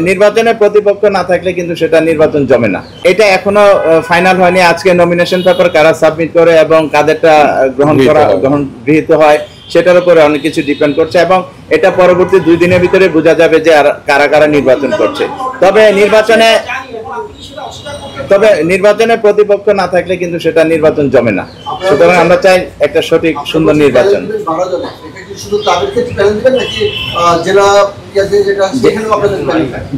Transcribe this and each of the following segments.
নির্বাচনে প্রতিপক্ষ না থাকলে কিন্তু সেটা নির্বাচন জমে না। এটা এখনো ফাইনাল হয়নি। আজকে নমিনেশন পেপার কারা সাবমিট করে এবং কাদেরটা গৃহীত হয় সেটার উপরে অনেক কিছু ডিপেন্ড করছে এবং এটা পরবর্তী 2 দিনের ভিতরে বোঝা যাবে যে কারা কারা নির্বাচন করছে। তবে নির্বাচনে প্রতিপক্ষ না থাকলে কিন্তু সেটা নির্বাচন জমে না। সুতরাং আমরা চাই একটা সঠিক সুন্দর নির্বাচন।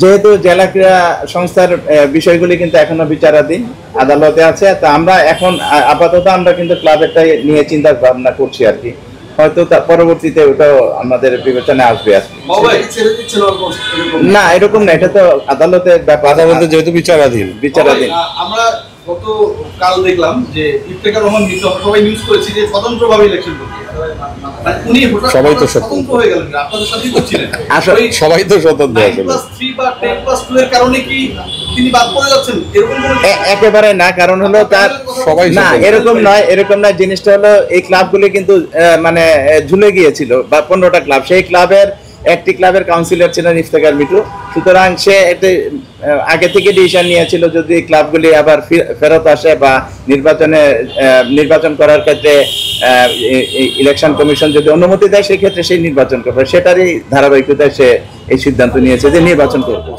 যেহেতু জেলা ক্রীড়া সংস্থার বিষয়গুলি কিন্তু এখনো বিচারাধীন, আদালতে আছে, তা আমরা এখন আপাতত আমরা কিন্তু ক্লাবেরটাই নিয়ে চিন্তা ভাবনা করছি আর কি। হয়তো পরবর্তীতে ওটাও আমাদের বিবেচনায় আসবে আর কি। না, এরকম না, এটা তো আদালতের ব্যাপার, আদালতে যেহেতু বিচারাধীন। আমরা গতকাল দেখলাম যে ইফতেখার রহমান সবাই নিউজ করেছি যে স্বতন্ত্রভাবে ইলেকশন করছে, সবাই তো স্বতন্ত্র হয়ে গেলেন, আপনাদের সাথেই করছিলেন, সবাই তো স্বতন্ত্র। 9+3 বা 10+2 এর কারণে কি তিনি বাদ পড়ে যাচ্ছেন? এরকম একেবারে না, কারণ হলো তার সবাই না, এরকম নয়। জিনিসটা হলো এই ক্লাবগুলি কিন্তু মানে ঝুলে গিয়েছিল বা 15টা ক্লাব, সেই ক্লাবের একটি ক্লাবের কাউন্সিলর ছিলেন ইফতেখার মিঠু। সুতরাং সে একটা আগে থেকে ডিসিশন নিয়েছিল যদি ক্লাবগুলি আবার ফেরত আসে বা নির্বাচন করার ক্ষেত্রে ইলেকশন কমিশন যদি অনুমতি দেয়, সেই ক্ষেত্রে সেই নির্বাচন করবে। সেটারই ধারাবাহিকতায় সে এই সিদ্ধান্ত নিয়েছে যে নির্বাচন করবে।